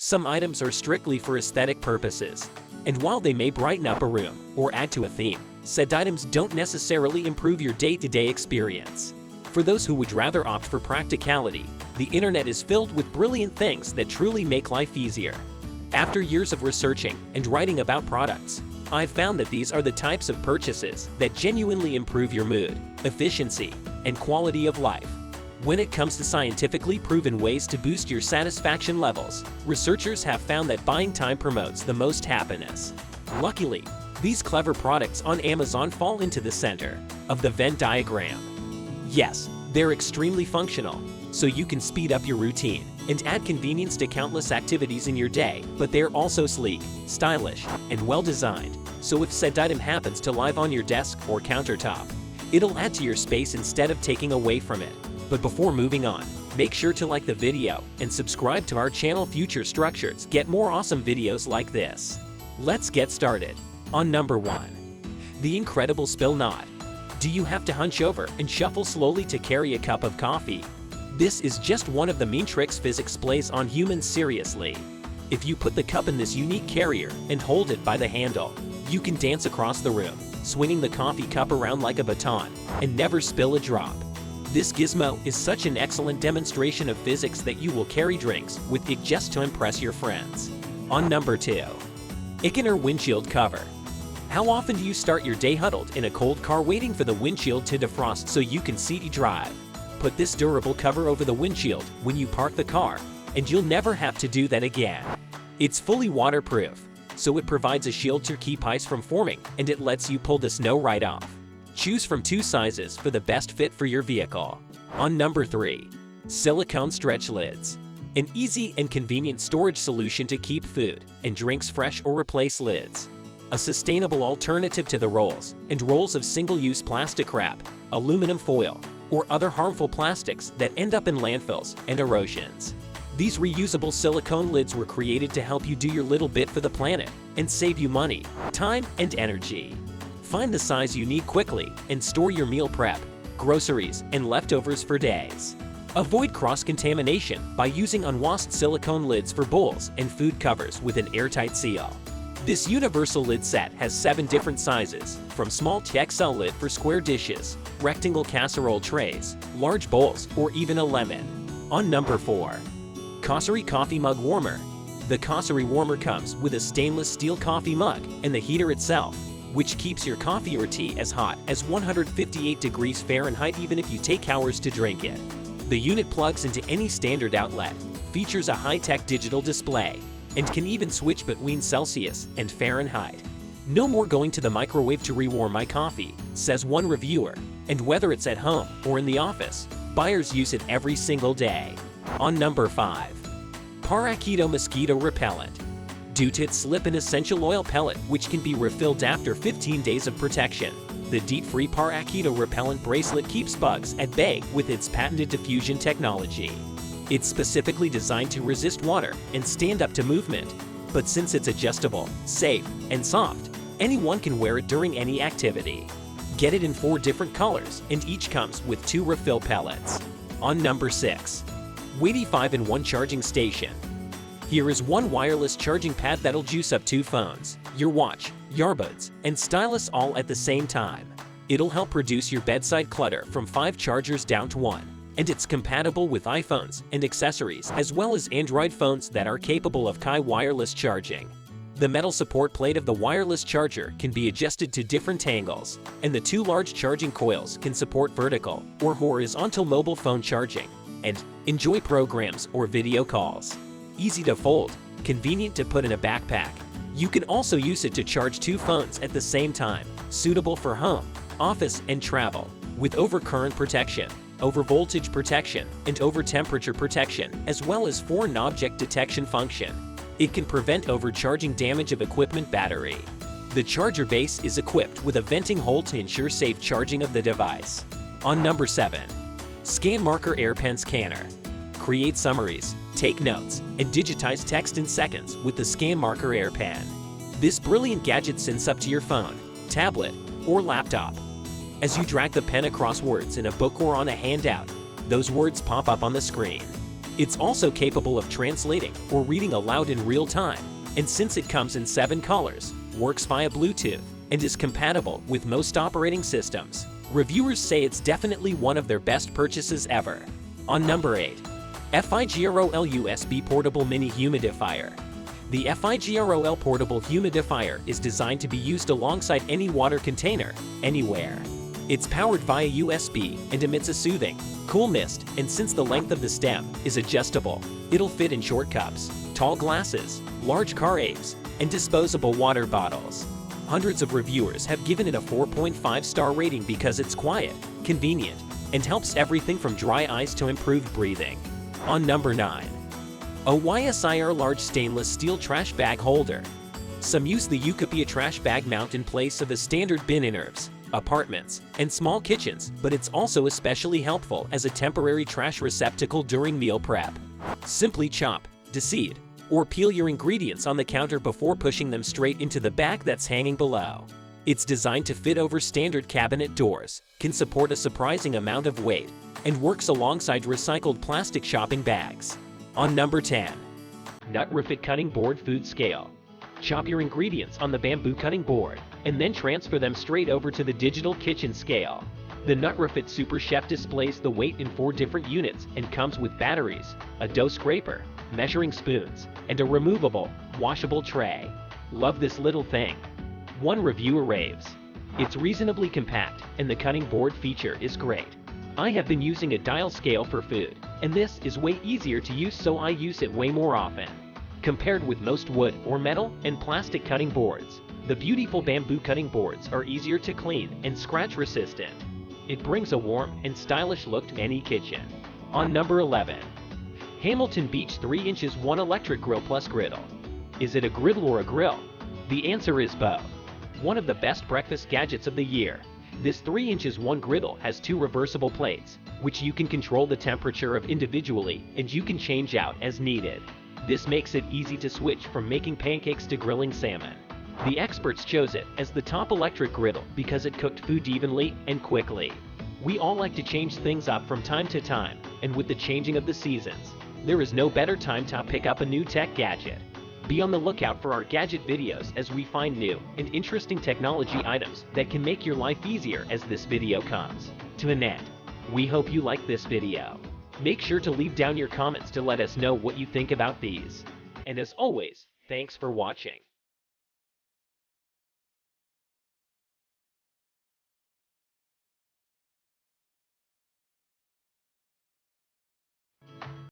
Some items are strictly for aesthetic purposes, and while they may brighten up a room or add to a theme, said items don't necessarily improve your day-to-day experience. For those who would rather opt for practicality, the internet is filled with brilliant things that truly make life easier. After years of researching and writing about products, I've found that these are the types of purchases that genuinely improve your mood, efficiency, and quality of life. When it comes to scientifically proven ways to boost your satisfaction levels, researchers have found that buying time promotes the most happiness. Luckily, these clever products on Amazon fall into the center of the Venn diagram. Yes, they're extremely functional, so you can speed up your routine and add convenience to countless activities in your day, but they're also sleek, stylish, and well-designed, so if said item happens to live on your desk or countertop, it'll add to your space instead of taking away from it. But before moving on, make sure to like the video and subscribe to our channel. Future Structures get more awesome videos like this. Let's get started. On number 1. The Incredible Spill Knot. Do you have to hunch over and shuffle slowly to carry a cup of coffee? This is just one of the mean tricks physics plays on humans. Seriously. If you put the cup in this unique carrier and hold it by the handle, you can dance across the room, swinging the coffee cup around like a baton, and never spill a drop. This gizmo is such an excellent demonstration of physics that you will carry drinks with it just to impress your friends. On number 2. Ickinger Windshield Cover. How often do you start your day huddled in a cold car waiting for the windshield to defrost so you can see to drive? Put this durable cover over the windshield when you park the car, and you'll never have to do that again. It's fully waterproof, so it provides a shield to keep ice from forming, and it lets you pull the snow right off. Choose from 2 sizes for the best fit for your vehicle. On number 3. Silicone Stretch Lids. An easy and convenient storage solution to keep food and drinks fresh or replace lids. A sustainable alternative to the rolls and rolls of single-use plastic wrap, aluminum foil, or other harmful plastics that end up in landfills and erosions. These reusable silicone lids were created to help you do your little bit for the planet and save you money, time, and energy. Find the size you need quickly and store your meal prep, groceries, and leftovers for days. Avoid cross-contamination by using unwashed silicone lids for bowls and food covers with an airtight seal. This universal lid set has 7 different sizes, from small to XL lid for square dishes, rectangle casserole trays, large bowls, or even a lemon. On number 4. Cossery Coffee Mug Warmer. The Cossery Warmer comes with a stainless steel coffee mug and the heater itself, which keeps your coffee or tea as hot as 158 degrees Fahrenheit even if you take hours to drink it. The unit plugs into any standard outlet, features a high-tech digital display, and can even switch between Celsius and Fahrenheit. No more going to the microwave to rewarm my coffee, says one reviewer, and whether it's at home or in the office, buyers use it every single day. On number 5. Parakeeto Mosquito Repellent. Due to its slip-in essential oil pellet, which can be refilled after 15 days of protection, the DEET-free Parakeeto Repellent Bracelet keeps bugs at bay with its patented diffusion technology. It's specifically designed to resist water and stand up to movement, but since it's adjustable, safe, and soft, anyone can wear it during any activity. Get it in 4 different colors, and each comes with 2 refill pellets. On number 6. Weighty 5-in-1 Charging Station. Here is one wireless charging pad that'll juice up 2 phones, your watch, earbuds, and stylus all at the same time. It'll help reduce your bedside clutter from 5 chargers down to 1. And it's compatible with iPhones and accessories as well as Android phones that are capable of Qi wireless charging. The metal support plate of the wireless charger can be adjusted to different angles, and the 2 large charging coils can support vertical or horizontal mobile phone charging, and enjoy programs or video calls. Easy to fold, convenient to put in a backpack. You can also use it to charge 2 phones at the same time, suitable for home, office, and travel, with overcurrent protection, over-voltage protection, and over-temperature protection, as well as foreign object detection function. It can prevent overcharging damage of equipment battery. The charger base is equipped with a venting hole to ensure safe charging of the device. On number 7. Scan Marker Air Pen Scanner. Create summaries, take notes, and digitize text in seconds with the Scan Marker Air Pen. This brilliant gadget syncs up to your phone, tablet, or laptop. As you drag the pen across words in a book or on a handout, those words pop up on the screen. It's also capable of translating or reading aloud in real time, and since it comes in 7 colors, works via Bluetooth, and is compatible with most operating systems, reviewers say it's definitely one of their best purchases ever. On number 8. FIGROL USB Portable Mini Humidifier. The FIGROL Portable Humidifier is designed to be used alongside any water container, anywhere. It's powered via USB and emits a soothing, cool mist, and since the length of the stem is adjustable, it'll fit in short cups, tall glasses, large caraves, and disposable water bottles. Hundreds of reviewers have given it a 4.5-star rating because it's quiet, convenient, and helps everything from dry eyes to improved breathing. On number 9. OYSIR Large Stainless Steel Trash Bag Holder. Some use the Yucapia trash bag mount in place of a standard bin in ERVs, apartments, and small kitchens, but it's also especially helpful as a temporary trash receptacle during meal prep. Simply chop, deseed, or peel your ingredients on the counter before pushing them straight into the bag that's hanging below. It's designed to fit over standard cabinet doors, can support a surprising amount of weight, and works alongside recycled plastic shopping bags. On number 10. NutriFit Cutting Board Food Scale. Chop your ingredients on the bamboo cutting board, and then transfer them straight over to the digital kitchen scale. The NutriFit Super Chef displays the weight in 4 different units and comes with batteries, a dough scraper, measuring spoons, and a removable, washable tray. Love this little thing. One reviewer raves. It's reasonably compact, and the cutting board feature is great. I have been using a dial scale for food, and this is way easier to use, so I use it way more often. Compared with most wood or metal and plastic cutting boards, the beautiful bamboo cutting boards are easier to clean and scratch resistant. It brings a warm and stylish look to any kitchen. On number 11. Hamilton Beach 3 inches 1 Electric Grill Plus Griddle. Is it a griddle or a grill? The answer is both. One of the best breakfast gadgets of the year. This 3 inches 1 griddle has 2 reversible plates, which you can control the temperature of individually, and you can change out as needed. This makes it easy to switch from making pancakes to grilling salmon. The experts chose it as the top electric griddle because it cooked food evenly and quickly. We all like to change things up from time to time, and with the changing of the seasons, there is no better time to pick up a new tech gadget. Be on the lookout for our gadget videos as we find new and interesting technology items that can make your life easier as this video comes to an end. We hope you like this video. Make sure to leave down your comments to let us know what you think about these. And as always, thanks for watching.